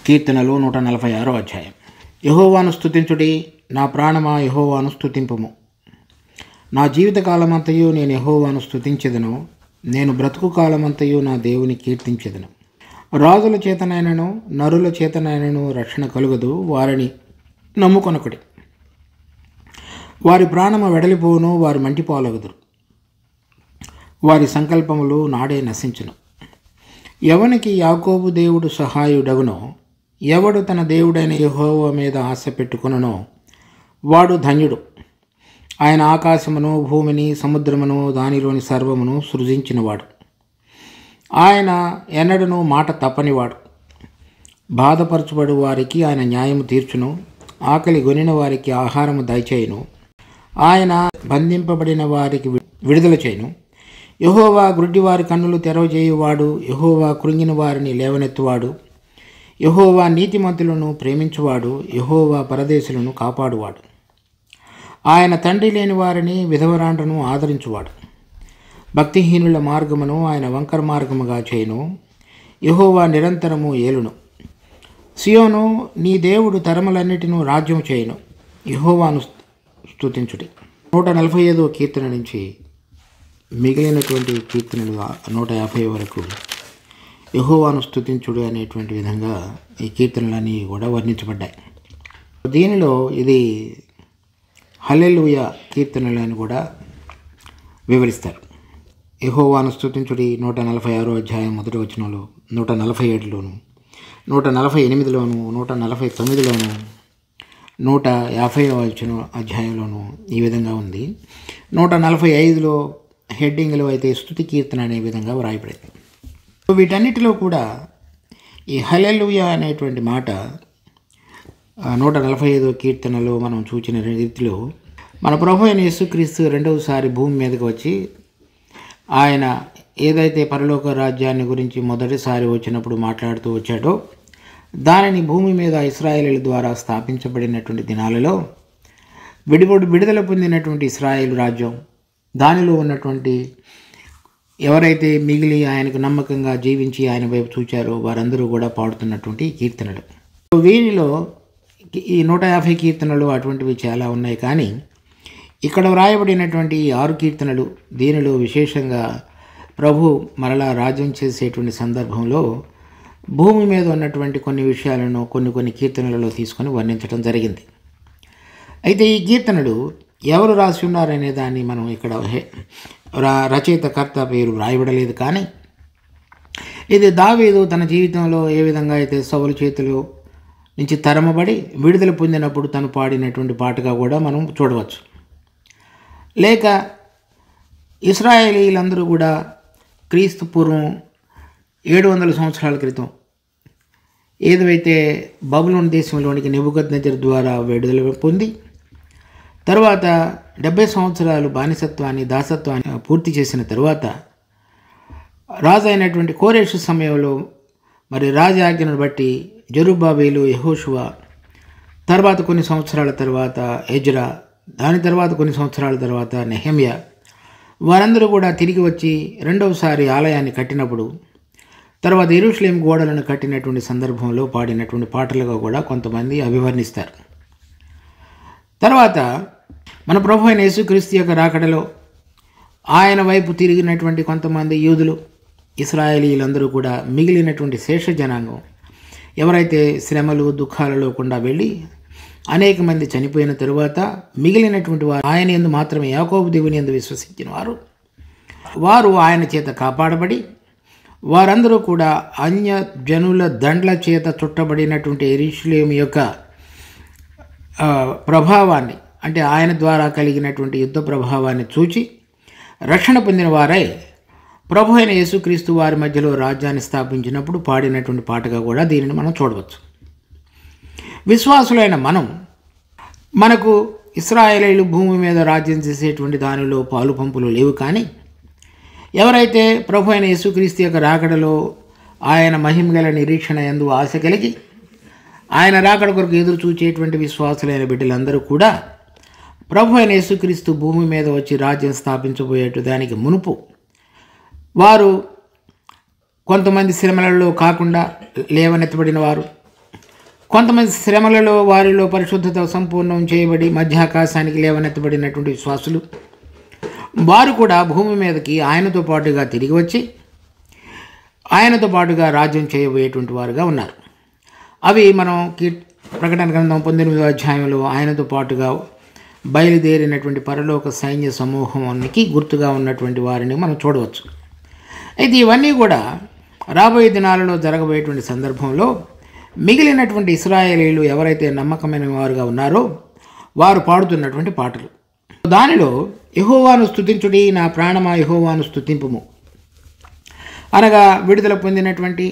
కీర్తనలు 146వ అధ్యాయం. యెహోవాను స్తుతించుడి, నా ప్రాణమా యెహోవాను స్తుతింపుము. నా జీవితకాలమంతయు నేను యెహోవాను స్తుతించెదను, నేను బ్రతుకు కాలమంతయు నా దేవుని కీర్తించెదను. రాజుల చేతనైనను నరుల చేతనైనను రక్షణ కలుగదు, వారిని నమ్ముకొనకుడి. వారి ప్రాణము వెడలిపోవును, వారి మంటిపాలగుదురు, వారి సంకల్పములు నాడే నశించును. ఎవనికి యాకోబు దేవుడు సహాయుడగునో, ఎవడు తన దేవుడైన యెహోవా మీద ఆశ పెట్టుకొనునో వాడు ధన్యుడు. ఆయన ఆకాశమును భూమిని సముద్రమును దానిలోని సర్వమును సృజించినవాడు. ఆయన ఎన్నడను మాట తప్పనివాడు. బాధపరచబడు వారికి ఆయన న్యాయము తీర్చును, ఆకలి గొనిన వారికి ఆహారము దయచేయును. ఆయన బంధింపబడిన వారికి విడుదల చేయును. యెహోవా గ్రుడ్డివారి కన్నులు తెరవజేయువాడు, యెహోవా కృంగిన వారిని లేవనెత్తువాడు. యెహోవా నీతిమంతులను ప్రేమించువాడు, యెహోవా పరదేశులను కాపాడువాడు. ఆయన తండ్రి లేని వారిని విధవరాండ్రను ఆదరించువాడు. భక్తిహీనుల మార్గమును ఆయన వంకర మార్గముగా చేయును. యెహోవా నిరంతరము ఏలును. సియోను, నీ దేవుడు తరములన్నిటినూ రాజ్యం చేయును. యెహోవాను స్తుతించుడి. 145వ కీర్తన నుంచి మిగిలినటువంటి కీర్తనలు 150 వరకు యెహోవాను స్తుతించుడు అనేటువంటి విధంగా ఈ కీర్తనలన్నీ కూడా వర్ణించబడ్డాయి. దీనిలో ఇది హల్లెలూయా కీర్తనలు అని కూడా వివరిస్తారు. యెహోవాను స్తుతించుడి 146వ అధ్యాయం 1వ వచనంలో, 147లోను, 148లోను, 149లోను, 150వ అధ్యాయంలోను ఈ విధంగా ఉంది. 145లో హెడ్డింగ్లో అయితే స్తుతి కీర్తన అనే విధంగా వ్రాయబడింది. వీటన్నిటిలో కూడా ఈ హల్లెలూయా అనేటువంటి మాట 145వ కీర్తనలో మనం చూచిన రీతిలో మన ప్రభు అయిన యేసుక్రీస్తు రెండవసారి భూమి మీదకి వచ్చి ఆయన ఏదైతే పరలోక రాజ్యాన్ని గురించి మొదటిసారి వచ్చినప్పుడు మాట్లాడుతూ వచ్చాడో దానిని భూమి మీద ఇశ్రాయేలీయుల ద్వారా స్థాపించబడినటువంటి దినాలలో విడుదల పొందినటువంటి ఇశ్రాయేలు రాజ్యం, దానిలో ఉన్నటువంటి ఎవరైతే మిగిలి ఆయనకు నమ్మకంగా జీవించి ఆయన వైపు చూచారో వారందరూ కూడా పాడుతున్నటువంటి కీర్తనలు. వీరిలో ఈ 150 కీర్తనలు అటువంటివి చాలా ఉన్నాయి. కానీ ఇక్కడ వ్రాయబడినటువంటి 6 కీర్తనలు, దీనిలో విశేషంగా ప్రభు మరలా రాజ్యం చేసేటువంటి సందర్భంలో భూమి మీద ఉన్నటువంటి కొన్ని విషయాలను కొన్ని కీర్తనలలో తీసుకొని వర్ణించడం జరిగింది. అయితే ఈ కీర్తనలు ఎవరు రాసి ఉన్నారనే దాన్ని మనం ఇక్కడ రచయితకర్త పేరు వ్రాయబడలేదు. కానీ ఇది దావీదు తన జీవితంలో ఏ విధంగా అయితే సౌలు చేతిలో నుంచి తరమబడి విడుదల పొందినప్పుడు తను పాడినటువంటి పాటగా కూడా మనం చూడవచ్చు. లేక ఇశ్రాయేలీలందరూ కూడా క్రీస్తు పూర్వం 700 సంవత్సరాల క్రితం ఏదైతే బబులోను దేశంలోనికి నెబుకద్నెజరు ద్వారా విడుదల పొంది తర్వాత 70 సంవత్సరాలు బానిసత్వాన్ని దాసత్వాన్ని పూర్తి చేసిన తరువాత రాజు అయినటువంటి కోరేషు సమయంలో మరి రాజాజ్ఞను బట్టి జెరుబ్బాబెలు, యెహోషువ, తర్వాత కొన్ని సంవత్సరాల తర్వాత ఎజ్రా, దాని తర్వాత కొన్ని సంవత్సరాల తర్వాత నెహెమ్యా, వారందరూ కూడా తిరిగి వచ్చి రెండవసారి ఆలయాన్ని కట్టినప్పుడు తర్వాత యెరూషలేము గోడలను కట్టినటువంటి సందర్భంలో పాడినటువంటి పాటలుగా కూడా కొంతమంది అభివర్ణిస్తారు. తర్వాత మన ప్రభు అయిన యేసుక్రీస్తు యొక్క రాకడలో ఆయన వైపు తిరిగినటువంటి కొంతమంది యూదులు, ఇశ్రాయేలీలందరూ కూడా మిగిలినటువంటి శేష జనాంగం ఎవరైతే శ్రమలు దుఃఖాలలో గుండా వెళ్ళి అనేక మంది చనిపోయిన తరువాత మిగిలినటువంటి వారు ఆయన యందు మాత్రమే యాకోబు దేవుని యందు విశ్వసించిన వారు ఆయన చేత కాపాడబడి వారందరూ కూడా అన్య జనుల దండ్ల చేత చుట్టబడినటువంటి యెరూషలేము యొక్క ప్రభావాన్ని, అంటే ఆయన ద్వారా కలిగినటువంటి యుద్ధ ప్రభావాన్ని చూచి రక్షణ పొందిన వారై ప్రభు అయిన యేసుక్రీస్తు వారి మధ్యలో రాజ్యాన్ని స్థాపించినప్పుడు పాడినటువంటి పాటగా కూడా దీనిని మనం చూడవచ్చు. విశ్వాసులైన మనకు ఇశ్రాయేలీయులు భూమి మీద రాజ్యం చేసేటువంటి దానిలో పాలు పంపులు లేవు. కానీ ఎవరైతే ప్రభు అయిన యేసుక్రీస్తు యొక్క రాకడలో ఆయన మహిమగల నిరీక్షణ యందు ఆశ కలిగి ఆయన రాకడ కొరకు ఎదురు చూచేటువంటి విశ్వాసులైన బిడ్డలందరూ కూడా ప్రభు అయిన యేసుక్రీస్తు భూమి మీద వచ్చి రాజ్యం స్థాపించబోయేటు దానికి మునుపు వారు కొంతమంది శ్రమలలో కాకుండా లేవనెత్తబడిన వారు, కొంతమంది శ్రమలలో వారిలో పరిశుద్ధత సంపూర్ణం చేయబడి మధ్యాకాశానికి లేవనెత్తబడినటువంటి విశ్వాసులు వారు కూడా భూమి మీదకి ఆయనతో పాటుగా తిరిగి వచ్చి ఆయనతో పాటుగా రాజ్యం చేయబోయేటువంటి వారుగా ఉన్నారు. అవి మనం ప్రకటన గ్రంథం 19వ అధ్యాయంలో ఆయనతో పాటుగా బయలుదేరినటువంటి పరలోక సైన్య సమూహానికి గుర్తుగా ఉన్నటువంటి వారిని మనం చూడవచ్చు. అయితే ఇవన్నీ కూడా రాబోయే దినాలలో జరగబోయేటువంటి సందర్భంలో మిగిలినటువంటి ఇశ్రాయేలీయులు ఎవరైతే నమ్మకమైన వారుగా ఉన్నారో వారు పాడుతున్నటువంటి పాటలు. దానిలో యెహోవాను స్తుతించుడి, నా ప్రాణమా యెహోవాను స్తుతింపుము అనగా విడుదల పొందినటువంటి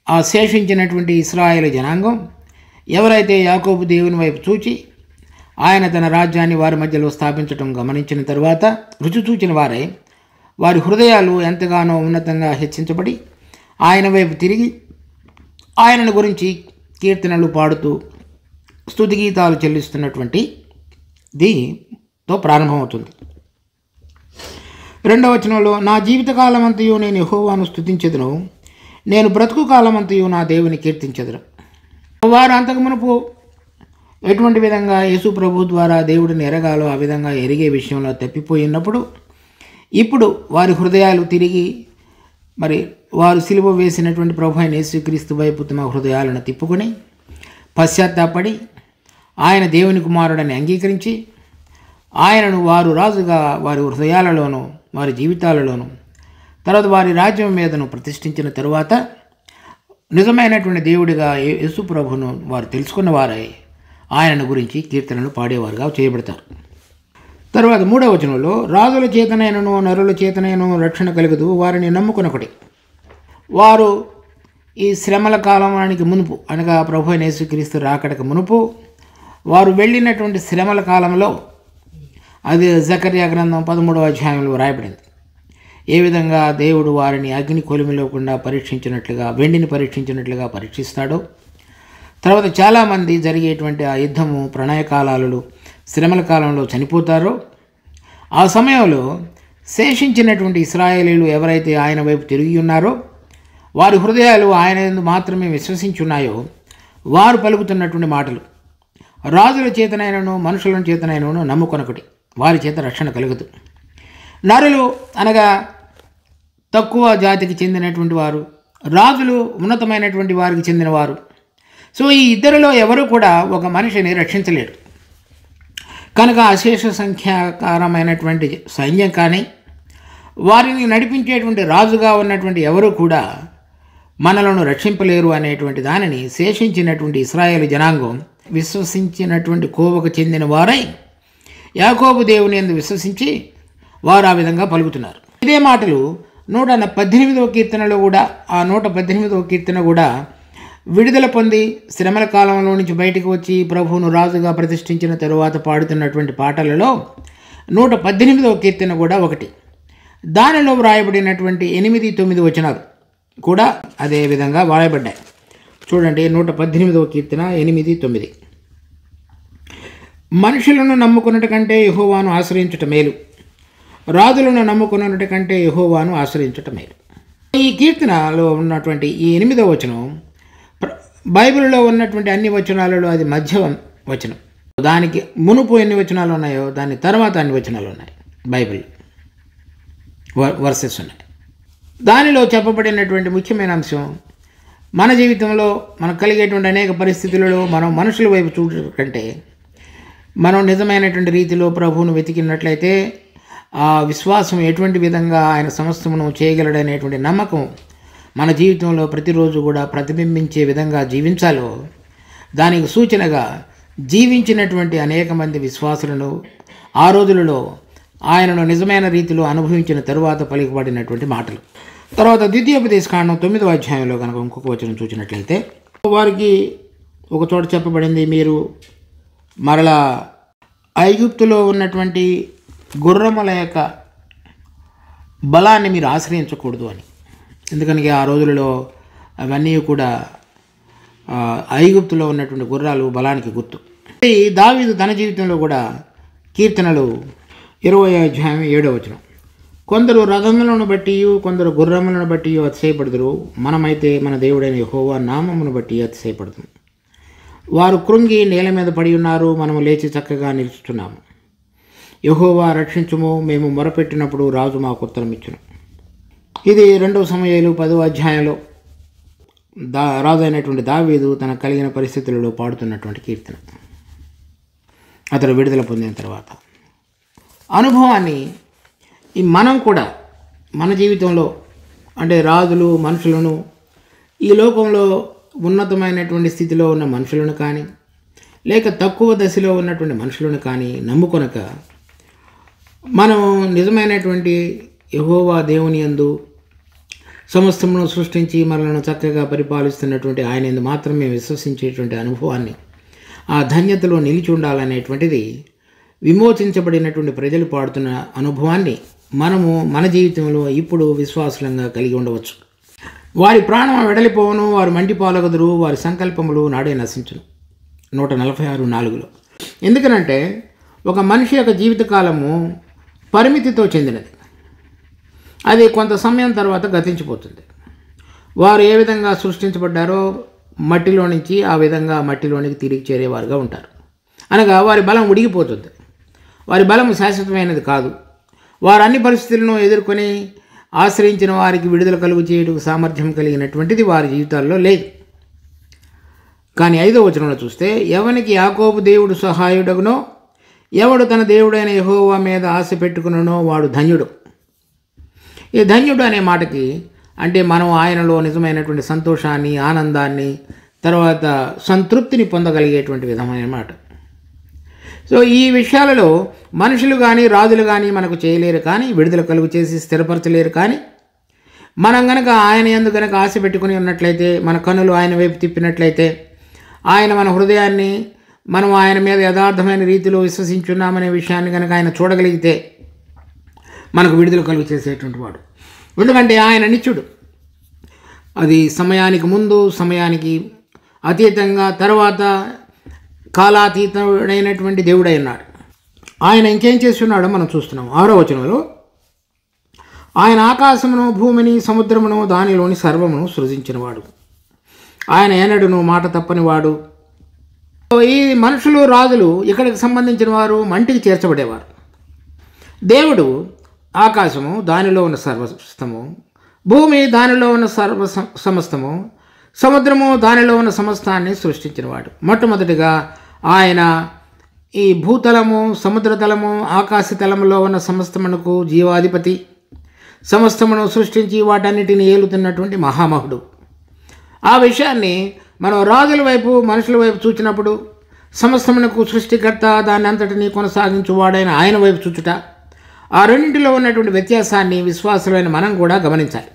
ఆ శేషించినటువంటి ఇశ్రాయేలు జనాంగం ఎవరైతే యాకోబు దేవుని వైపు చూచి ఆయన తన రాజ్యాన్ని వారి మధ్యలో స్థాపించడం గమనించిన తరువాత రుచి చూచిన వారై వారి హృదయాలు ఎంతగానో ఉన్నతంగా హెచ్చించబడి ఆయన వైపు తిరిగి ఆయనను గురించి కీర్తనలు పాడుతూ స్తుతిగీతాలు చెల్లిస్తున్నటువంటి దీంతో ప్రారంభమవుతుంది. 2వ వచనంలో, నా జీవితకాలమంతయు నేను యెహోవాను స్తుతించెదను, నేను బ్రతుకు కాలమంతయు నా దేవుని కీర్తించెదను. వారు అంతకు మునుపు ఎటువంటి విధంగా యేసు ప్రభు ద్వారా దేవుడిని ఎరగాలో ఆ విధంగా ఎరిగే విషయంలో తప్పిపోయినప్పుడు ఇప్పుడు వారి హృదయాలు తిరిగి మరి వారు సిలువ వేసినటువంటి ప్రభు అయిన యేసుక్రీస్తు వైపు తమ హృదయాలను తిప్పుకొని పశ్చాత్తాపడి ఆయన దేవుని కుమారుడని అంగీకరించి ఆయనను వారు రాజుగా వారి హృదయాలలోనూ వారి జీవితాలలోనూ తర్వాత వారి రాజ్యం మీదను ప్రతిష్ఠించిన తరువాత నిజమైనటువంటి దేవుడిగా యేసు ప్రభును వారు తెలుసుకున్న వారై ఆయనను గురించి కీర్తనలు పాడేవారుగా చేయబడతారు. తర్వాత 3వ వచనంలో, రాజుల చేతనైనను నరుల చేతనైనను రక్షణ కలుగదు, వారిని నమ్ముకొనొకటి. వారు ఈ శ్రమల కాలానికి మునుపు అనగా ప్రభు అయిన యేసుక్రీస్తు రాకడకు మునుపు వారు వెళ్ళినటువంటి శ్రమల కాలంలో అది జకర్యా గ్రంథం 13వ అధ్యాయంలో రాయబడింది. ఏ విధంగా దేవుడు వారిని అగ్ని కొలిమిలోకుండా పరీక్షించినట్లుగా వెండిని పరీక్షించినట్లుగా పరీక్షిస్తాడో, తర్వాత చాలామంది జరిగేటువంటి ఆ యుద్ధము ప్రణయకాలాలలో శ్రమల కాలంలో చనిపోతారో ఆ సమయంలో శేషించినటువంటి ఇశ్రాయేలీయులు ఎవరైతే ఆయన వైపు తిరిగి ఉన్నారో వారి హృదయాలు ఆయన యందు మాత్రమే విశ్వసించున్నాయో వారు పలుకుతున్నటువంటి మాటలు, రాజుల చేతనైనను మనుషుల చేతనైనను నమ్ముకొనొకటి, వారి చేత రక్షణ కలుగదు. నరులు అనగా తక్కువ జాతికి చెందినటువంటి వారు, రాజులు ఉన్నతమైనటువంటి వారికి చెందినవారు. సో ఈ ఇద్దరిలో ఎవరు కూడా ఒక మనిషిని రక్షించలేరు. కనుక అశేష సంఖ్యాకారమైనటువంటి సైన్యం కానీ వారిని నడిపించేటువంటి రాజుగా ఉన్నటువంటి ఎవరు కూడా మనలను రక్షింపలేరు అనేటువంటి దానిని శేషించినటువంటి ఇశ్రాయేలు జనాంగం విశ్వసించినటువంటి కోవకు చెందిన వారై యాకోబు దేవుని యందు విశ్వసించి వారు ఆ విధంగా పలుకుతున్నారు. ఇదే మాటలు 118వ కీర్తనలో కూడా, ఆ 118వ కీర్తన కూడా విడుదల పొంది శ్రమల కాలంలో నుంచి బయటకు వచ్చి ప్రభువును రాజుగా ప్రతిష్ఠించిన తరువాత పాడుతున్నటువంటి పాటలలో 118వ కీర్తన కూడా ఒకటి. దానిలో వ్రాయబడినటువంటి 8, 9 వచనాలు కూడా అదే విధంగా వ్రాయబడ్డాయి. చూడండి, 118వ కీర్తన 8, 9. మనుషులను నమ్ముకున్నట కంటే యెహోవాను ఆశ్రయించుట మేలు, రాజులను నమ్ముకున్నట కంటే యెహోవాను ఆశ్రయించుట మేలు. ఈ కీర్తనలో ఉన్నటువంటి ఈ 8వ వచనం బైబిల్లో ఉన్నటువంటి అన్ని వచనాలలో అది మధ్య వచనం. దానికి మునుపు ఎన్ని వచనాలు ఉన్నాయో దాని తర్వాత అన్ని వచనాలు ఉన్నాయి. బైబిల్ వర్సెస్ ఉన్నాయి. దానిలో చెప్పబడినటువంటి ముఖ్యమైన అంశం, మన జీవితంలో మనకు కలిగేటువంటి అనేక పరిస్థితులలో మనం మనుషుల వైపు చూడటం కంటే మనం నిజమైనటువంటి రీతిలో ప్రభువును వెతికినట్లయితే ఆ విశ్వాసం ఎటువంటి విధంగా ఆయన సమస్తమును చేయగలడనేటువంటి నమ్మకం మన జీవితంలో ప్రతిరోజు కూడా ప్రతిబింబించే విధంగా జీవించాలో దానికి సూచనగా జీవించినటువంటి అనేక మంది విశ్వాసులను ఆ రోజులలో ఆయనను నిజమైన రీతిలో అనుభవించిన తరువాత పలికబడినటువంటి మాటలు. తర్వాత ద్వితీయోపదేశకాండం 9వ అధ్యాయంలో కనుక ఇంకొక వచనం చూసినట్లయితే వారికి ఒక చోట చెప్పబడింది, మీరు మరలా ఐగుప్తులో ఉన్నటువంటి గుర్రముల యొక్క బలాన్ని మీరు ఆశ్రయించకూడదు అని. ఎందుకని ఆ రోజులలో అవన్నీ కూడా ఐగుప్తులో ఉన్నటువంటి గుర్రాలు బలానికి గుర్తు. దావీదు తన జీవితంలో కూడా కీర్తనలు 20వ అధ్యాయం 7వ వచనం, కొందరు రథములను బట్టి కొందరు గుర్రములను బట్టి అతిశయపడుదురు, మనమైతే మన దేవుడైన యెహోవా నామమును బట్టి అతిశయపడుతుంది. వారు కృంగి నేల మీద పడి ఉన్నారు, మనము లేచి చక్కగా నిలుచుతున్నాము. యెహోవా రక్షించుము, మేము మొరపెట్టినప్పుడు రాజు మాకు ఉత్తరం ఇచ్చును. ఇది 2 సమూయేలు 10వ అధ్యాయంలో రాజు అయినటువంటి దావీదు తన కలిగిన పరిస్థితులలో పాడుతున్నటువంటి కీర్తన. అతడు విడుదల పొందిన తర్వాత అనుభవాన్ని మనం కూడా మన జీవితంలో, అంటే రాజులు మనుషులను, ఈ లోకంలో ఉన్నతమైనటువంటి స్థితిలో ఉన్న మనుషులను కానీ లేక తక్కువ దశలో ఉన్నటువంటి మనుషులను కానీ నమ్ముకొనక మనం నిజమైనటువంటి యెహోవా దేవుని యందు సమస్తమును సృష్టించి మనలను చక్కగా పరిపాలిస్తున్నటువంటి ఆయన యందు మాత్రమే విశ్వసించేటువంటి అనుభవాన్ని, ఆ ధన్యతలో నిలిచి ఉండాలనేటువంటిది విమోచించబడినటువంటి ప్రజలు పాడుతున్న అనుభవాన్ని మనము మన జీవితంలో ఇప్పుడు విశ్వాసులంగా కలిగి ఉండవచ్చు. వారి ప్రాణం వెడలిపోవును, వారు మండిపాలగదురు, వారి సంకల్పములు నాడే నశించును. 146:4. ఎందుకనంటే ఒక మనిషి యొక్క జీవితకాలము పరిమితితో చెందినది. అది కొంత సమయం తర్వాత గతించిపోతుంది. వారు ఏ విధంగా సృష్టించబడ్డారో మట్టిలో నుంచి ఆ విధంగా మట్టిలోనికి తిరిగి చేరేవారుగా ఉంటారు. అనగా వారి బలం ఉడిగిపోతుంది. వారి బలం శాశ్వతమైనది కాదు. వారు అన్ని పరిస్థితులను ఎదుర్కొని ఆశ్రయించిన వారికి విడుదల కలుగు చేయడానికి సామర్థ్యం కలిగినటువంటిది వారి జీవితాల్లో లేదు. కానీ 5వ వచనంలో చూస్తే, ఎవనికి యాకోబు దేవుడు సహాయుడగునో, ఎవడు తన దేవుడైన యెహోవా మీద ఆశ పెట్టుకునో వాడు ధన్యుడు. ఈ ధన్యుడు అనే మాటకి అంటే మనం ఆయనలో నిజమైనటువంటి సంతోషాన్ని, ఆనందాన్ని, తర్వాత సంతృప్తిని పొందగలిగేటువంటి విధమైన మాట. సో ఈ విషయాలలో మనుషులు కానీ రాజులు కానీ మనకు చేయలేరు, కానీ విడుదల కలుగు చేసి స్థిరపరచలేరు. కానీ మనం గనక ఆయన యందు గనక ఆశ పెట్టుకుని ఉన్నట్లయితే, మన కన్నులు ఆయన వైపు తిప్పినట్లయితే, ఆయన మన హృదయాన్ని మనం ఆయన మీద యథార్థమైన రీతిలో విశ్వసించున్నామనే విషయాన్ని కనుక ఆయన చూడగలిగితే మనకు విడుదల కలుగు చేసేటువంటి వాడు. ఎందుకంటే ఆయన నిత్యుడు. అది సమయానికి ముందు, సమయానికి అతీతంగా, తర్వాత కాలాతీతుడైనటువంటి దేవుడై ఉన్నాడు. ఆయన ఇంకేం చేస్తున్నాడో మనం చూస్తున్నాం. 6వ వచనంలో, ఆయన ఆకాశమును, భూమిని, సముద్రమును, దానిలోని సర్వమును సృజించినవాడు. ఆయన ఎన్నడూను మాట తప్పనివాడు. ఈ మనుషులు, రాజులు ఇక్కడికి సంబంధించిన వారు మంటికి చేర్చబడేవారు. దేవుడు ఆకాశము, దానిలో ఉన్న సర్వసమస్తము, భూమి, దానిలో ఉన్న సమస్తము, సముద్రము, దానిలో ఉన్న సమస్తాన్ని సృష్టించినవాడు. మొట్టమొదటిగా ఆయన ఈ భూతలము, సముద్రతలము, ఆకాశతలములో ఉన్న సమస్తమునకు జీవాధిపతి, సమస్తమును సృష్టించి వాటన్నిటిని ఏలుతున్నటువంటి మహామహుడు. ఆ విషయాన్ని మనం రాజుల వైపు, మనుషుల వైపు చూచినప్పుడు సమస్తమునకు సృష్టికర్త, దాన్ని అంతటినీ కొనసాగించువాడైన ఆయన వైపు చూచుట, ఆ రెండింటిలో ఉన్నటువంటి వ్యత్యాసాన్ని విశ్వాసులైన మనం కూడా గమనించాలి.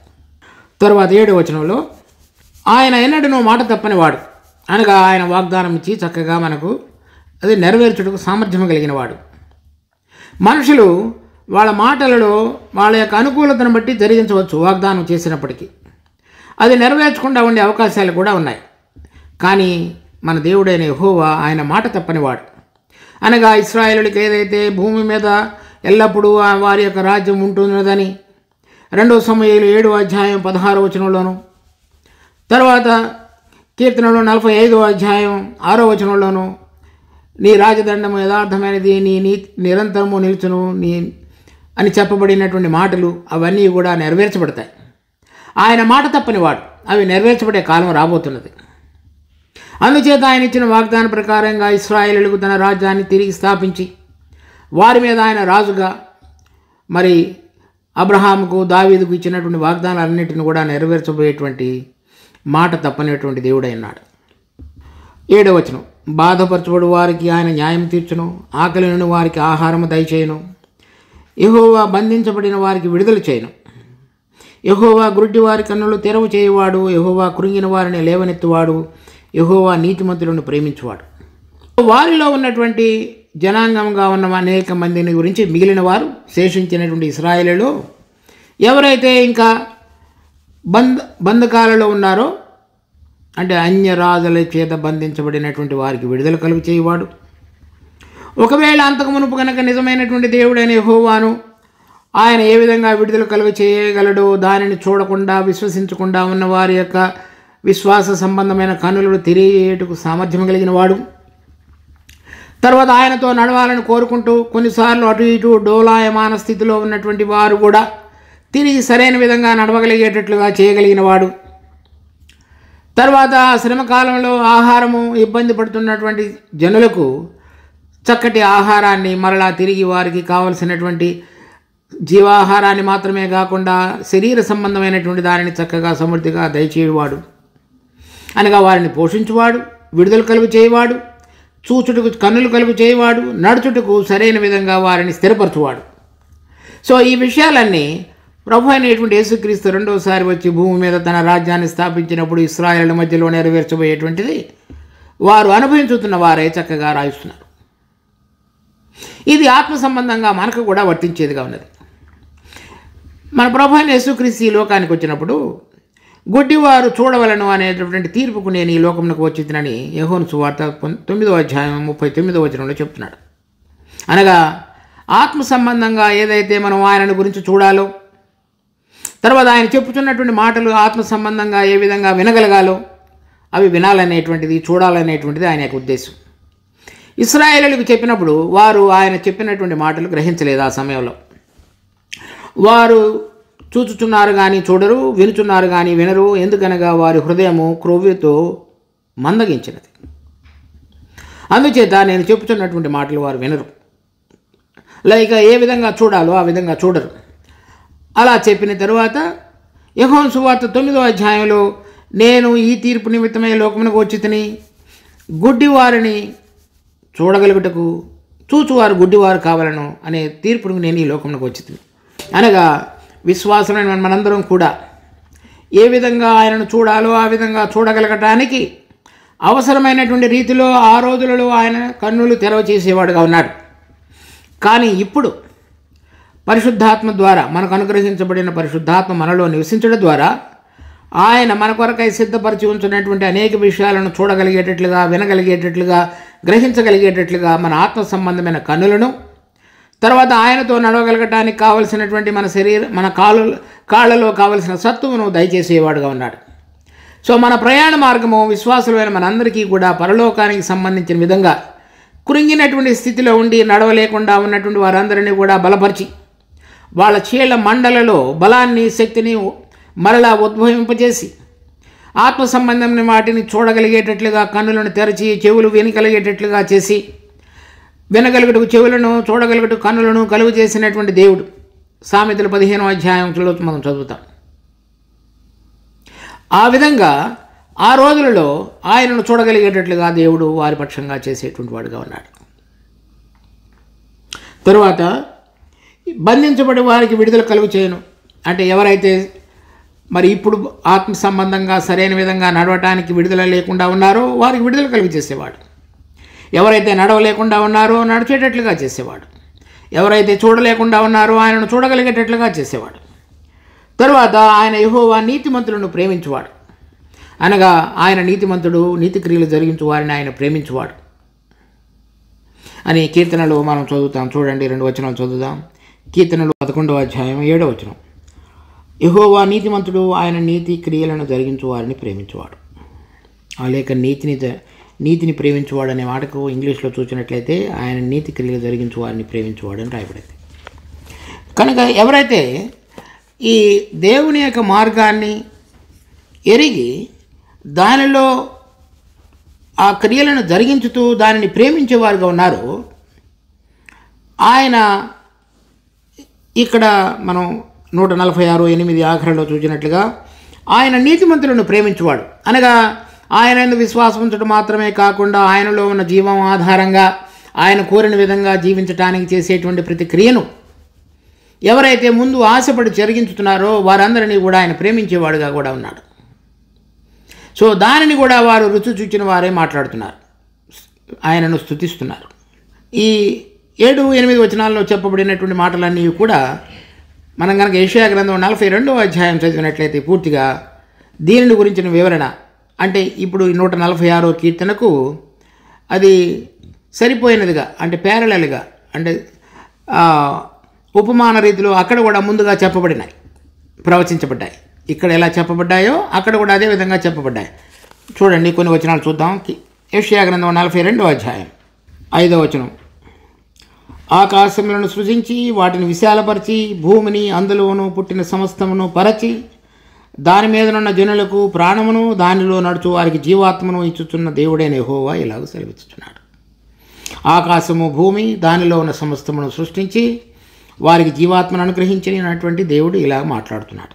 తర్వాత 7వ వచనంలో, ఆయన ఎన్నడూనూ మాట తప్పనివాడు. అనగా ఆయన వాగ్దానం ఇచ్చి చక్కగా మనకు అది నెరవేర్చుటకు సామర్థ్యం కలిగిన వాడు. మనుషులు వాళ్ళ మాటలలో వాళ్ళ యొక్క అనుకూలతను బట్టి జరిగించవచ్చు వాగ్దానం చేసినప్పటికీ. అది నెరవేర్చకుండా ఉండే అవకాశాలు కూడా ఉన్నాయి. కానీ మన దేవుడైన యెహోవా ఆయన మాట తప్పనివాడు. అనగా ఇశ్రాయేలులకు ఏదైతే భూమి మీద ఎల్లప్పుడూ వారి యొక్క రాజ్యం ఉంటున్నదని 2వ సమూయేలు 7వ అధ్యాయం 16వ వచనంలోను, తర్వాత కీర్తనలో 45వ అధ్యాయం 6వ వచనంలోను, నీ రాజదండము యథార్థమైనది, నీ నిరంతరము నిలుచును అని చెప్పబడినటువంటి మాటలు అవన్నీ కూడా నెరవేర్చబడతాయి. ఆయన మాట తప్పనివాడు. అవి నెరవేర్చబడే కాలం రాబోతున్నది. అందుచేత ఆయన ఇచ్చిన వాగ్దాన ప్రకారంగా ఇశ్రాయేలులకు తన రాజ్యాన్ని తిరిగి స్థాపించి వారి మీద ఆయన రాజుగా, మరి అబ్రహాముకు, దావీదుకు ఇచ్చినటువంటి వాగ్దానాలన్నింటిని కూడా నెరవేర్చబోయేటువంటి మాట తప్పనేటువంటి దేవుడై ఉన్నాడు. 7వ వచనం, బాధపరచబడు వారికి ఆయన న్యాయం తీర్చును, ఆకలిని వారికి ఆహారము దయచేయును, యెహోవా బంధించబడిన వారికి విడుదల చేయను, యెహోవా గుడ్డి వారి కన్నులు తెరవు చేయువాడు, యెహోవా కృంగిన వారిని లేవనెత్తువాడు, యెహోవా నీతిమంతులను ప్రేమించువాడు. వారిలో ఉన్నటువంటి జనాంగంగా ఉన్న అనేక మందిని గురించి మిగిలిన వారు, శేషించినటువంటి ఇశ్రాయేలులో ఎవరైతే ఇంకా బంధకాలలో ఉన్నారో, అంటే అన్య రాజుల చేత బంధించబడినటువంటి వారికి విడుదల కలుగు చేయువాడు. ఒకవేళ అంతకు మునుపు కనుక నిజమైనటువంటి దేవుడైన యెహోవాను ఆయన ఏ విధంగా విడుదల కలుగు చేయగలడో దానిని చూడకుండా, విశ్వసించకుండా ఉన్న వారి యొక్క విశ్వాస సంబంధమైన కన్నులను తెలియటకు సామర్థ్యం కలిగిన వాడు. తర్వాత ఆయనతో నడవాలని కోరుకుంటూ కొన్నిసార్లు అటు ఇటు డోలాయమాన స్థితిలో ఉన్నటువంటి వారు కూడా తిరిగి సరైన విధంగా నడవగలిగేటట్లుగా చేయగలిగిన వాడు. తర్వాత శ్రమ కాలంలో ఆహారము ఇబ్బంది పడుతున్నటువంటి జనులకు చక్కటి ఆహారాన్ని మరలా తిరిగి వారికి కావలసినటువంటి జీవాహారాన్ని మాత్రమే కాకుండా శరీర సంబంధమైనటువంటి దానిని చక్కగా సమృద్ధిగా దయచేయవాడు. అనగా వారిని పోషించువాడు, విడుదల కలుగు చేయవాడు, చూచుటకు కన్నులు కలుగు చేయవాడు, నడుచుటకు సరైన విధంగా వారిని స్థిరపరచువాడు. సో ఈ విషయాలన్నీ ప్రభు అయినటువంటి యేసుక్రీస్తు రెండవసారి వచ్చి భూమి మీద తన రాజ్యాన్ని స్థాపించినప్పుడు ఇశ్రాయేలుల మధ్యలో నెరవేర్చబోయేటువంటిది వారు అనుభవించుతున్న వారే చక్కగా రాయిస్తున్నారు. ఇది ఆత్మ సంబంధంగా మనకు కూడా వర్తించేదిగా ఉన్నది. మన ప్రభు అయిన యేసుక్రీస్తు ఈ లోకానికి వచ్చినప్పుడు గుడ్డివారు చూడవలను అనేటటువంటి తీర్పుకు నేను ఈ లోకమునకు వచ్చిందని యోహాను సువార్త 9వ అధ్యాయం 39వ వచనంలో చెప్తున్నాడు. అనగా ఆత్మ సంబంధంగా ఏదైతే మనం ఆయనను గురించి చూడాలో, తర్వాత ఆయన చెప్పుతున్నటువంటి మాటలు ఆత్మ సంబంధంగా ఏ విధంగా వినగలగాలో అవి వినాలనేటువంటిది, చూడాలనేటువంటిది ఆయన యొక్క ఉద్దేశం. ఇశ్రాయేలీయులకు చెప్పినప్పుడు వారు ఆయన చెప్పినటువంటి మాటలు గ్రహించలేదు. ఆ సమయంలో వారు చూచుచున్నారు కానీ చూడరు, వినుచున్నారు కానీ వినరు. ఎందుకనగా వారి హృదయము క్రొవ్వుతో మందగించినది. అందుచేత నేను చెప్పుచున్నటువంటి మాటలు వారు వినరు. లేక ఏ విధంగా చూడాలో ఆ విధంగా చూడరు. అలా చెప్పిన తరువాత యోహాను సువార్త 9వ అధ్యాయంలో నేను ఈ తీర్పు నిమిత్తమై లోకమునకు వచ్చితిని, గుడ్డివారిని చూడగలుగుటకు, చూచువారు గుడ్డివారు కావాలను అనే తీర్పును నేను ఈ లోకమునకు వచ్చితిని. అనగా విశ్వాసమైన మనందరం కూడా ఏ విధంగా ఆయనను చూడాలో ఆ విధంగా చూడగలగటానికి అవసరమైనటువంటి రీతిలో ఆ రోజులలో ఆయన కన్నులు తెరవ చేసేవాడుగా ఉన్నాడు. కానీ ఇప్పుడు పరిశుద్ధాత్మ ద్వారా మనకు అనుగ్రహించబడిన పరిశుద్ధాత్మ మనలో నివసించడం ద్వారా ఆయన మన కొరకై సిద్ధపరిచి ఉంచినటువంటి అనేక విషయాలను చూడగలిగేటట్లుగా, వినగలిగేటట్లుగా, గ్రహించగలిగేటట్లుగా మన ఆత్మ సంబంధమైన కన్నులను, తర్వాత ఆయనతో నడవగలగటానికి కావలసినటువంటి మన కాళ్ళలో కావలసిన సత్తువును దయచేసేవాడుగా ఉన్నాడు. సో మన ప్రయాణ మార్గము విశ్వాసులైన మనందరికీ కూడా పరలోకానికి సంబంధించిన విధంగా కృంగినటువంటి స్థితిలో ఉండి నడవలేకుండా ఉన్నటువంటి వారందరినీ కూడా బలపరిచి వాళ్ళ చీళ్ల మండలలో బలాన్ని, శక్తిని మరలా ఉద్భవింపజేసి ఆత్మ సంబంధమైన వాటిని చూడగలిగేటట్లుగా కన్నులను తెరచి చెవులు వినగలిగేటట్లుగా చేసి వినగలుగుటకు చెవులను, చూడగలుగుటకు కన్నులను కలుగు చేసినటువంటి దేవుడు. సామెతలు 15వ అధ్యాయంలో మనం చదువుతాం. ఆ విధంగా ఆ రోజులలో ఆయనను చూడగలిగేటట్లుగా దేవుడు వారి పక్షంగా చేసేటువంటి వాడుగా ఉన్నాడు. తరువాత బంధించబడి వారికి విడుదల కలుగు చేయను. అంటే ఎవరైతే మరి ఇప్పుడు ఆత్మ సంబంధంగా సరైన విధంగా నడవటానికి విడుదల లేకుండా ఉన్నారో వారికి విడుదల కలుగు చేసేవాడు. ఎవరైతే నడవలేకుండా ఉన్నారో నడిచేటట్లుగా చేసేవాడు. ఎవరైతే చూడలేకుండా ఉన్నారో ఆయనను చూడగలిగేటట్లుగా చేసేవాడు. తరువాత ఆయన యెహోవా నీతిమంతులను ప్రేమించువాడు. అనగా ఆయన నీతిమంతుడు, నీతి క్రియలు జరిగించు వారిని ఆయన ప్రేమించువాడు అని కీర్తనలు మనం చదువుతాం. చూడండి, 2 వచనాలు చదువుదాం. కీర్తనలు 11వ అధ్యాయం 7వ వచనం. యెహోవా నీతిమంతుడు, ఆయన నీతి క్రియలను జరిగించు వారిని ప్రేమించువాడు. లేక నీతిని ప్రేమించువాడు అనే మాటకు ఇంగ్లీష్లో చూసినట్లయితే ఆయన నీతి క్రియలు జరిగించు వారిని ప్రేమించువాడు అని రాయబడింది. కనుక ఎవరైతే ఈ దేవుని యొక్క మార్గాన్ని ఎరిగి దానిలో ఆ క్రియలను జరిగించుతూ దానిని ప్రేమించేవారుగా ఉన్నారో, ఆయన ఇక్కడ మనం 146:8 ఆఖరిలో చూసినట్లుగా ఆయన నీతిమంతులను ప్రేమించువాడు. అనగా ఆయన విశ్వాసం ఉంచడం మాత్రమే కాకుండా ఆయనలో ఉన్న జీవం ఆధారంగా ఆయన కోరిన విధంగా జీవించడానికి చేసేటువంటి ప్రతి క్రియను ఎవరైతే ముందు ఆశపడి జరిగించుతున్నారో వారందరినీ కూడా ఆయన ప్రేమించేవాడుగా కూడా ఉన్నాడు. సో దానిని కూడా వారు రుచి చూచిన వారే మాట్లాడుతున్నారు, ఆయనను స్తుతిస్తున్నారు. ఈ 7-8 వచనాల్లో చెప్పబడినటువంటి మాటలన్నీ కూడా మనం కనుక యెషయా గ్రంథం 42వ అధ్యాయం చదివినట్లయితే పూర్తిగా దీనిని గురించిన వివరణ, అంటే ఇప్పుడు 146వ కీర్తనకు అది సరిపోయినదిగా, అంటే ప్యారలల్గా, అంటే ఉపమాన రీతిలో అక్కడ కూడా ముందుగా చెప్పబడినాయి, ప్రవచించబడ్డాయి. ఇక్కడ ఎలా చెప్పబడ్డాయో అక్కడ కూడా అదే విధంగా చెప్పబడ్డాయి. చూడండి, కొన్ని వచనాలు చూద్దాం. యెషయా గ్రంథం 42వ అధ్యాయం 5వ వచనం. ఆకాశములను సృజించి వాటిని విశాలపరిచి భూమిని అందులోనూ పుట్టిన సమస్తమును పరచి దాని మీదనున్న జనులకు ప్రాణమును దానిలో నడుచు వారికి జీవాత్మను ఇచ్చుచున్న దేవుడైన యెహోవా ఇలాగ సెలవిస్తున్నాడు. ఆకాశము భూమి దానిలో ఉన్న సమస్తమును సృష్టించి వారికి జీవాత్మను అనుగ్రహించినటువంటి దేవుడు ఇలా మాట్లాడుతున్నాడు.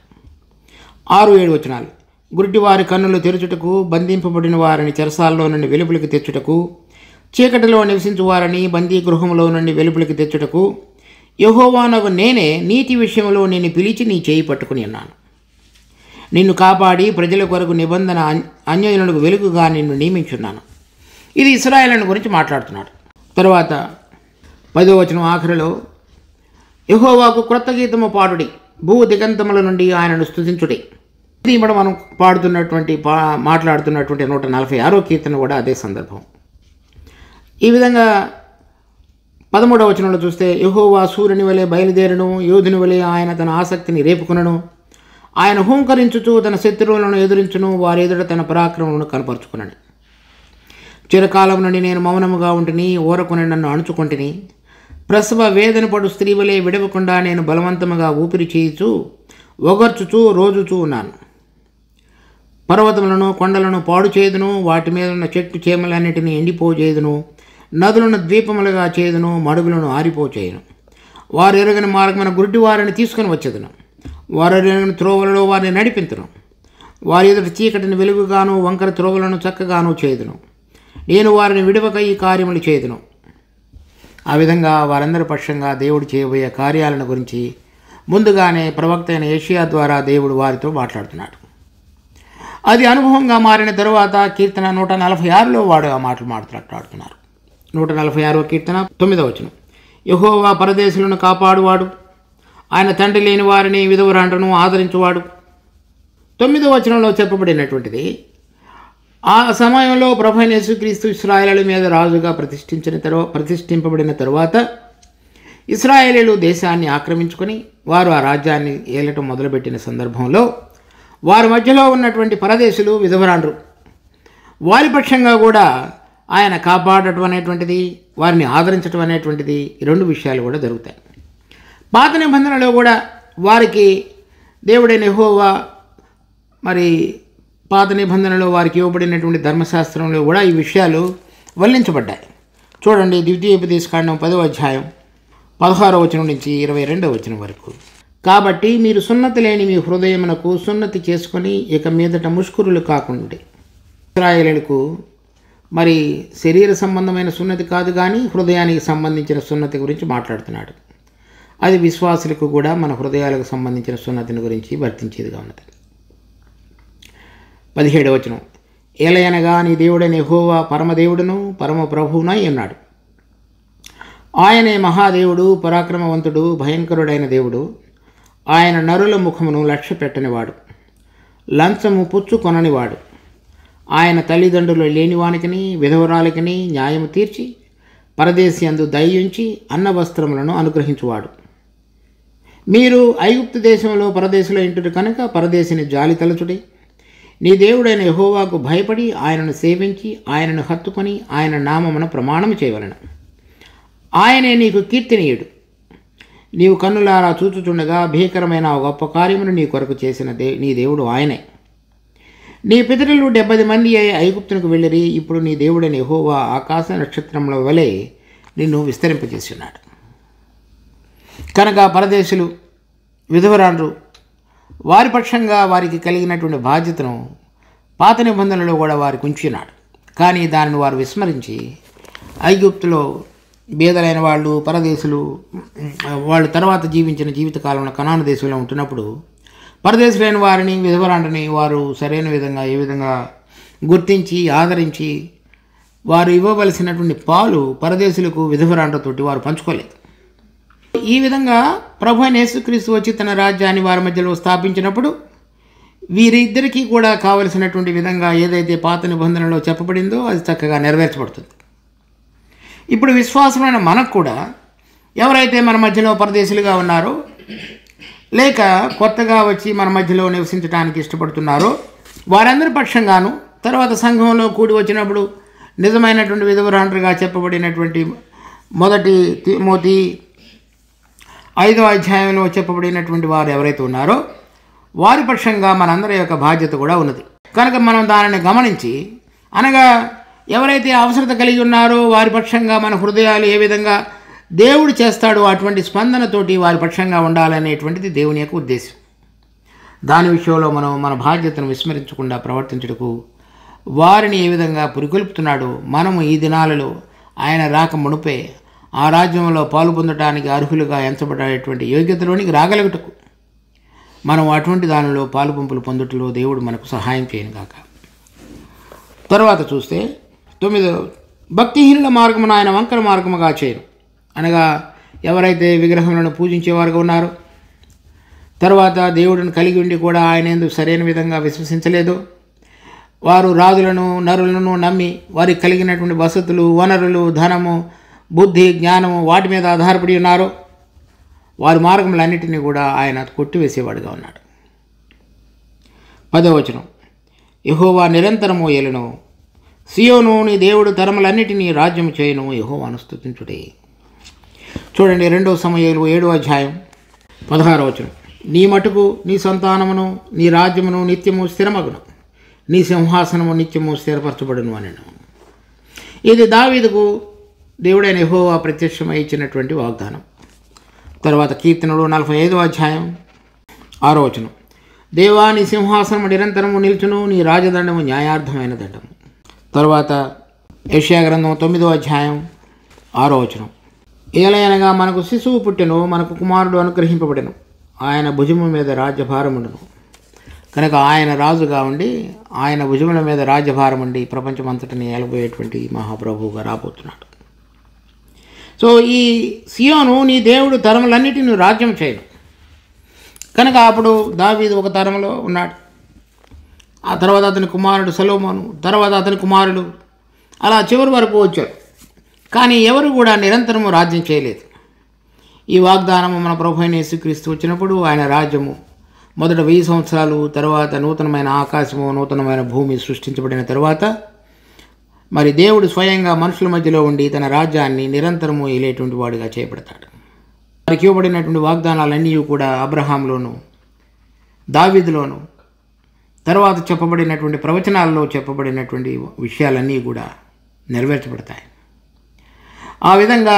6-7 వచనాలు. గుడ్డి వారి కన్నులు తెరుచుటకు, బంధింపబడిన వారిని చెరసాల్లో నుండి వెలుపలికి తెచ్చుటకు, చీకటిలో నివసించు వారిని బందీ గృహంలో నుండి వెలుపలికి తెచ్చుటకు యెహోవానగు నేనే నీతి విషయంలో నిన్ను పిలిచి నీ చేయి పట్టుకుని ఉన్నాను. నిన్ను కాపాడి ప్రజల కొరకు నిబంధన అన్యజనులకు వెలుగుగా నిన్ను నియమించున్నాను. ఇది ఇశ్రాయేలును గురించి మాట్లాడుతున్నాడు. తర్వాత 10వ వచనం ఆఖరిలో, యెహోవాకు క్రొత్త గీతము పాడుడి, భూ దిగంతముల నుండి ఆయనను స్తుతించుడి. ఇది ఇప్పుడు మనం మాట్లాడుతున్నటువంటి 146వ కీర్తన కూడా అదే సందర్భం. ఈ విధంగా 13వ వచనంలో చూస్తే, యెహోవా సూర్యుని వలె బయలుదేరును, యోధుని వలె ఆయన తన ఆసక్తిని రేపుకునను, ఆయన హూంకరించుచు తన శత్రువులను ఎదురించును, వారి ఎదుట తన పరాక్రమమును కనపరుచుకునని. చిరకాలం నుండి నేను మౌనముగా ఉంటిని, ఊరకుని నన్ను అణుచుకొంటిని. ప్రసవ వేదన పడు స్త్రీ వలె విడవకుండా నేను బలవంతముగా ఊపిరి చేయుచు ఒగర్చుచూ రోజుచూ ఉన్నాను. పర్వతములను కొండలను పాడు చేదును, వాటి మీద ఉన్న చెట్టు చేమలన్నిటినీ ఎండిపోచేదును, నదులను ద్వీపములుగా చేదును, మడుగులను ఆరిపోచేయను. వారు ఎరగని మార్గమున గుడ్డి వారిని తీసుకుని వచ్చేదను, వారు ఎరగని త్రోవలలో వారిని నడిపించును. వారి ఎదుట చీకటిని వెలుగుగాను, వంకర త్రోవలను చక్కగాను చేదును. నేను వారిని విడవక ఈ కార్యములు చేదును. ఆ విధంగా వారందరి పక్షంగా దేవుడు చేయబోయే కార్యాలను గురించి ముందుగానే ప్రవక్త అయిన యెషయా ద్వారా దేవుడు వారితో మాట్లాడుతున్నాడు. అది అనుభవంగా మారిన తరువాత కీర్తన 146లో వాడు ఆ మాటలు మాట్లాడుతున్నారు. 146వ కీర్తన 9వ వచనం. యెహోవా పరదేశులను కాపాడువాడు, ఆయన తండ్రి లేని వారిని విధవరాండ్రను ఆదరించువాడు. 9వ వచనంలో చెప్పబడినటువంటిది, ఆ సమయంలో ప్రభువైన యేసుక్రీస్తు ఇశ్రాయేలీయుల మీద రాజుగా ప్రతిష్ఠింపబడిన తరువాత ఇశ్రాయేలీయులు దేశాన్ని ఆక్రమించుకొని వారు ఆ రాజ్యాన్ని ఏలటం మొదలుపెట్టిన సందర్భంలో వారి మధ్యలో ఉన్నటువంటి పరదేశులు విధవరాండ్రు వారి పక్షంగా కూడా ఆయన కాపాడటం అనేటువంటిది, వారిని ఆదరించడం అనేటువంటిది, ఈ 2 విషయాలు కూడా జరుగుతాయి. పాత నిబంధనలో కూడా వారికి దేవుడైన యెహోవా మరి పాత నిబంధనలో వారికి ఇవ్వబడినటువంటి ధర్మశాస్త్రంలో కూడా ఈ విషయాలు వర్ణించబడ్డాయి. చూడండి, ద్వితీయోపదేశకాండం 10వ అధ్యాయం 16వ వచనం నుంచి 22వ వచనం వరకు. కాబట్టి మీరు సున్నతి లేని మీ హృదయమునకు సున్నతి చేసుకొని ఇక మీదట ముష్కరులు కాకుండా. ఇశ్రాయేలీయులకు మరి శరీర సంబంధమైన సున్నతి కాదు కానీ హృదయానికి సంబంధించిన సున్నతి గురించి మాట్లాడుతున్నాడు. అది విశ్వాసులకు కూడా మన హృదయాలకు సంబంధించిన సున్నతిని గురించి వర్తించేదిగా ఉన్నది. 17వ వచనం. ఏలయనగా నీ దేవుడైన యెహోవా పరమదేవుడును పరమ ప్రభువునై ఉన్నాడు. ఆయనే మహాదేవుడు, పరాక్రమవంతుడు, భయంకరుడైన దేవుడు. ఆయన నరుల ముఖమును లక్ష్య పెట్టనివాడు, లంచము పుచ్చుకొననివాడు. ఆయన తల్లిదండ్రులు లేనివానికిని విధవరాలికిని న్యాయము తీర్చి పరదేశి యందు దయ్యుంచి అన్న వస్త్రములను అనుగ్రహించువాడు. మీరు ఐగుప్తు దేశంలో పరదేశుల ఇంటుడు కనుక పరదేశిని జాలి తలచుడి. నీ దేవుడైన యెహోవాకు భయపడి ఆయనను సేవించి ఆయనను హత్తుకొని ఆయన నామమున ప్రమాణము చేయవలెను. ఆయనే నీకు కీర్తినీయుడు. నీవు కన్నులారా చూచుచుండగా భీకరమైన గొప్ప కార్యమును నీ కొరకు చేసిన నీ దేవుడు ఆయనే. నీ పితరులు 70 మంది ఐగుప్తునికి వెళ్ళిరి. ఇప్పుడు నీ దేవుడైన యెహోవా ఆకాశ నక్షత్రముల వలె నిన్ను విస్తరింపజేస్తున్నాడు. కనుక పరదేశులు విధవరాండ్రు వారి పక్షంగా వారికి కలిగినటువంటి బాధ్యతను పాత నిబంధనలో కూడా వారికి ఉంచున్నాడు. కానీ దానిని వారు విస్మరించి ఐగుప్తులో బీదలైన వాళ్ళు, పరదేశులు, వాళ్ళు తర్వాత జీవించిన జీవితకాలంలో కనాను దేశంలో ఉంటున్నప్పుడు పరదేశులైన వారిని, విధవరాండ్రని వారు సరైన విధంగా ఏ విధంగా గుర్తించి ఆదరించి వారు ఇవ్వవలసినటువంటి పాలు పరదేశులకు విధవరాండ్రతోటి వారు పంచుకోలేదు. ఈ విధంగా ప్రభువైన యేసుక్రీస్తు వచ్చి తన రాజ్యాన్ని వారి మధ్యలో స్థాపించినప్పుడు వీరిద్దరికీ కూడా కావలసినటువంటి విధంగా ఏదైతే పాత నిబంధనలో చెప్పబడిందో అది చక్కగా నెరవేర్చబడుతుంది. ఇప్పుడు విశ్వాసమైన మనకు కూడా ఎవరైతే మన మధ్యలో పరదేశులుగా ఉన్నారో లేక కొత్తగా వచ్చి మన మధ్యలో నివసించడానికి ఇష్టపడుతున్నారో వారందరి పక్షంగాను, తర్వాత సంఘంలో కూడి వచ్చినప్పుడు నిజమైనటువంటి విధవరాండ్రుగా చెప్పబడినటువంటి 1 తిమోతి 5వ అధ్యాయంలో చెప్పబడినటువంటి వారు ఎవరైతే ఉన్నారో వారి పక్షంగా మనందరి యొక్క బాధ్యత కూడా ఉన్నది. కనుక మనం దానిని గమనించి, అనగా ఎవరైతే అవసరత కలిగి ఉన్నారో వారి పక్షంగా మన హృదయాలు ఏ విధంగా దేవుడు చేస్తాడో అటువంటి స్పందనతోటి వారి పక్షంగా ఉండాలనేటువంటిది దేవుని యొక్క ఉద్దేశం. దాని విషయంలో మనం మన బాధ్యతను విస్మరించకుండా ప్రవర్తించుటకు వారిని ఏ విధంగా పురికొల్పుతున్నాడో మనము ఈ దినాలలో ఆయన రాక మునుపే ఆ రాజ్యంలో పాలు పొందటానికి అర్హులుగా ఎంచబడేటువంటి యోగ్యతలోనికి రాగలుగుటకు మనం అటువంటి దానిలో పాలు పంపులు పొందుటలో దేవుడు మనకు సహాయం చేయను గాక. తర్వాత చూస్తే 9, భక్తిహీనుల మార్గమును ఆయన వంకర మార్గముగా చేయను. అనగా ఎవరైతే విగ్రహములను పూజించేవారుగా ఉన్నారో, తర్వాత దేవుడిని కలిగి ఉండి కూడా ఆయన ఎందుకు సరైన విధంగా విశ్వసించలేదు, వారు రాజులను నరులను నమ్మి వారికి కలిగినటువంటి వసతులు, వనరులు, ధనము, బుద్ధి, జ్ఞానము వాటి మీద ఆధారపడి ఉన్నారో వారి మార్గములన్నిటినీ కూడా ఆయన కొట్టివేసేవాడుగా ఉన్నాడు. 10వ వచనం, యెహోవా నిరంతరము ఏలును, సియోను నీ దేవుడు తరములన్నిటినీ రాజ్యం చేయను, యెహోవాను స్తుతించుడే. చూడండి, 2వ సమూయేలు 7వ అధ్యాయం 16వ వచనం, నీ మటుకు నీ సంతానమును నీ రాజ్యమును నిత్యము స్థిరమగును, నీ సింహాసనము నిత్యము స్థిరపరచబడును అనెను. ఇది దావీదుకు దేవుడైన యెహోవా ప్రత్యక్షమై ఇచ్చినటువంటి వాగ్దానం. తర్వాత కీర్తనలు 45వ అధ్యాయం 6వ వచనం, దేవా నీ సింహాసనము నిరంతరము నిల్చును, నీ రాజదండము న్యాయార్థమైన దండము. తర్వాత యెషయా గ్రంథం 9వ అధ్యాయం 6వ వచనం, ఏలయనగా మనకు శిశువు పుట్టెను, మనకు కుమారుడు అనుగ్రహింపబడెను, ఆయన భుజము మీద రాజ్యభారముండును. కనుక ఆయన రాజుగా ఉండి ఆయన భుజముల మీద రాజ్యభారం ఉండి ప్రపంచమంతటిని ఏలబోయేటువంటి మహాప్రభువుగా రాబోతున్నాడు. సో ఈ సియోను నీ దేవుడు తరములన్నిటిని రాజ్యం చేయను. కనుక అప్పుడు దావీదు ఒక తరంలో ఉన్నాడు, ఆ తర్వాత అతని కుమారుడు సొలొమోను, తర్వాత అతని కుమారుడు, అలా చివరి వరకు వచ్చారు. కానీ ఎవరు కూడా నిరంతరము రాజ్యం చేయలేదు. ఈ వాగ్దానము మన ప్రభువైన యేసుక్రీస్తు వచ్చినప్పుడు ఆయన రాజ్యము మొదట 1000 సంవత్సరాలు, తర్వాత నూతనమైన ఆకాశము, నూతనమైన భూమి సృష్టించబడిన తర్వాత మరి దేవుడు స్వయంగా మనుషుల మధ్యలో ఉండి తన రాజ్యాన్ని నిరంతరము ఏలేటువంటి వాడిగా చేయబడతాడు. వారికి ఇవ్వబడినటువంటి వాగ్దానాలన్నీ కూడా అబ్రహాంలోను, దావీదులోను, తర్వాత చెప్పబడినటువంటి ప్రవచనాల్లో చెప్పబడినటువంటి విషయాలన్నీ కూడా నెరవేర్చబడతాయి. ఆ విధంగా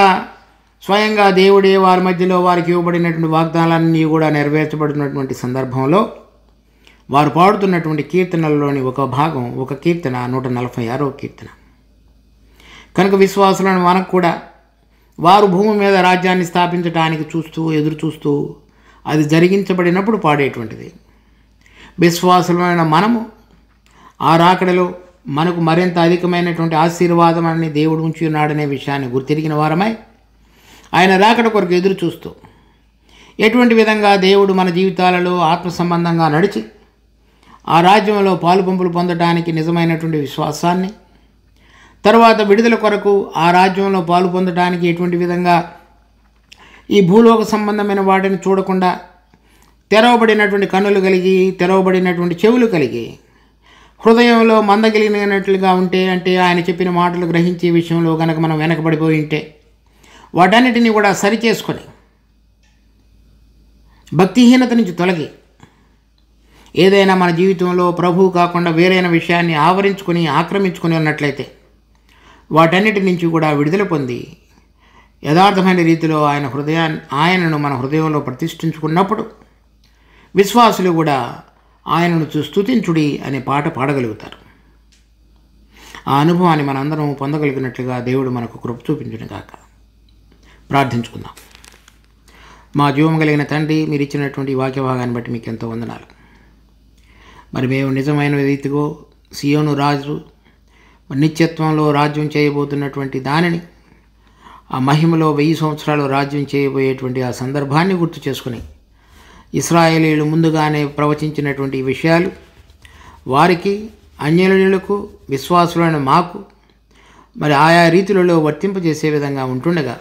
స్వయంగా దేవుడే వారి మధ్యలో వారికి ఇవ్వబడినటువంటి వాగ్దానాలన్నీ కూడా నెరవేర్చబడినటువంటి సందర్భంలో వారు పాడుతున్నటువంటి కీర్తనల్లోని ఒక భాగం, ఒక కీర్తన 146వ కీర్తన. కనుక విశ్వాసులను మనకు కూడా వారు భూమి మీద రాజ్యాన్ని స్థాపించడానికి ఎదురు చూస్తూ అది జరిగించబడినప్పుడు పాడేటువంటిది. విశ్వాసులమైన మనము ఆ రాకడలో మనకు మరింత అధికమైనటువంటి ఆశీర్వాదం అని దేవుడు ఉంచి ఉన్నాడనే విషయాన్ని గుర్తిరిగిన వారమై ఆయన రాకడ కొరకు ఎదురు చూస్తూ ఎటువంటి విధంగా దేవుడు మన జీవితాలలో ఆత్మ సంబంధంగా నడిచి ఆ రాజ్యంలో పాలు పంపులు పొందడానికి నిజమైనటువంటి విశ్వాసాన్ని, తర్వాత విడుదల కొరకు ఆ రాజ్యంలో పాలు పొందడానికి ఎటువంటి విధంగా ఈ భూలోక సంబంధమైన వాటిని చూడకుండా తెరవబడినటువంటి కన్నులు కలిగి, తెరవబడినటువంటి చెవులు కలిగి, హృదయంలో మందగిలినట్లుగా ఉంటే, అంటే ఆయన చెప్పిన మాటలు గ్రహించే విషయంలో కనుక మనం వెనకబడిపోయి ఉంటే వాటన్నిటినీ కూడా సరిచేసుకొని భక్తిహీనత నుంచి తొలగి ఏదైనా మన జీవితంలో ప్రభువు కాకుండా వేరైన విషయాన్ని ఆవరించుకొని ఆక్రమించుకొని ఉన్నట్లయితే వాటన్నిటి నుంచి కూడా విడుదల పొంది యథార్థమైన రీతిలో ఆయనను మన హృదయంలో ప్రతిష్ఠించుకున్నప్పుడు విశ్వాసులు కూడా ఆయనను స్తుతించుడి అనే పాట పాడగలుగుతారు. ఆ అనుభవాన్ని మనందరం పొందగలిగినట్లుగా దేవుడు మనకు కృప చూపించును గాక. ప్రార్థించుకుందాం. మా జీవం కలిగిన తండ్రి, మీరు ఇచ్చినటువంటి వాక్య భాగాన్ని బట్టి మీకు ఎంతో వందనాలు. మరి మేము నిజమైన రీతిలో సియోను రాజు నిత్యత్వంలో రాజ్యం చేయబోతున్నటువంటి దానిని, ఆ మహిమలో 1000 సంవత్సరాలు రాజ్యం చేయబోయేటువంటి ఆ సందర్భాన్ని గుర్తు చేసుకుని ఇశ్రాయేలీయులు ముందుగానే ప్రవచించినటువంటి విషయాలు వారికి, అన్యజనులకు, విశ్వాసులైన మాకు మరి ఆయా రీతులలో వర్తింపజేసే విధంగా ఉంటుండగా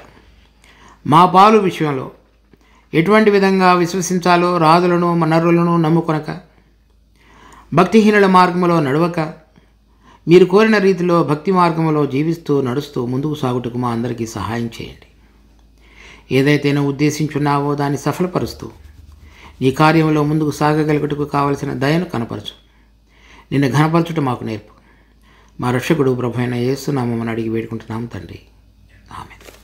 మా పాలు విషయంలో ఎటువంటి విధంగా విశ్వసించాలో రాజులను నరులను నమ్ముకొనక, భక్తిహీనుల మార్గంలో నడవక, మీరు కోరిన రీతిలో భక్తి మార్గంలో జీవిస్తూ నడుస్తూ ముందుకు సాగుటకు మా అందరికీ సహాయం చేయండి. ఏదైతే నువ్వు ఉద్దేశించున్నావో దాన్ని సఫలపరుస్తూ నీ కార్యంలో ముందుకు సాగగలుగుటకు కావలసిన దయను కనపరచు. నిన్ను ఘనపరచుట మాకు నేర్పు. మా రక్షకుడు ప్రభువైన యేసు నామమున అడిగి వేడుకుంటున్నాం తండ్రి. ఆమేన్.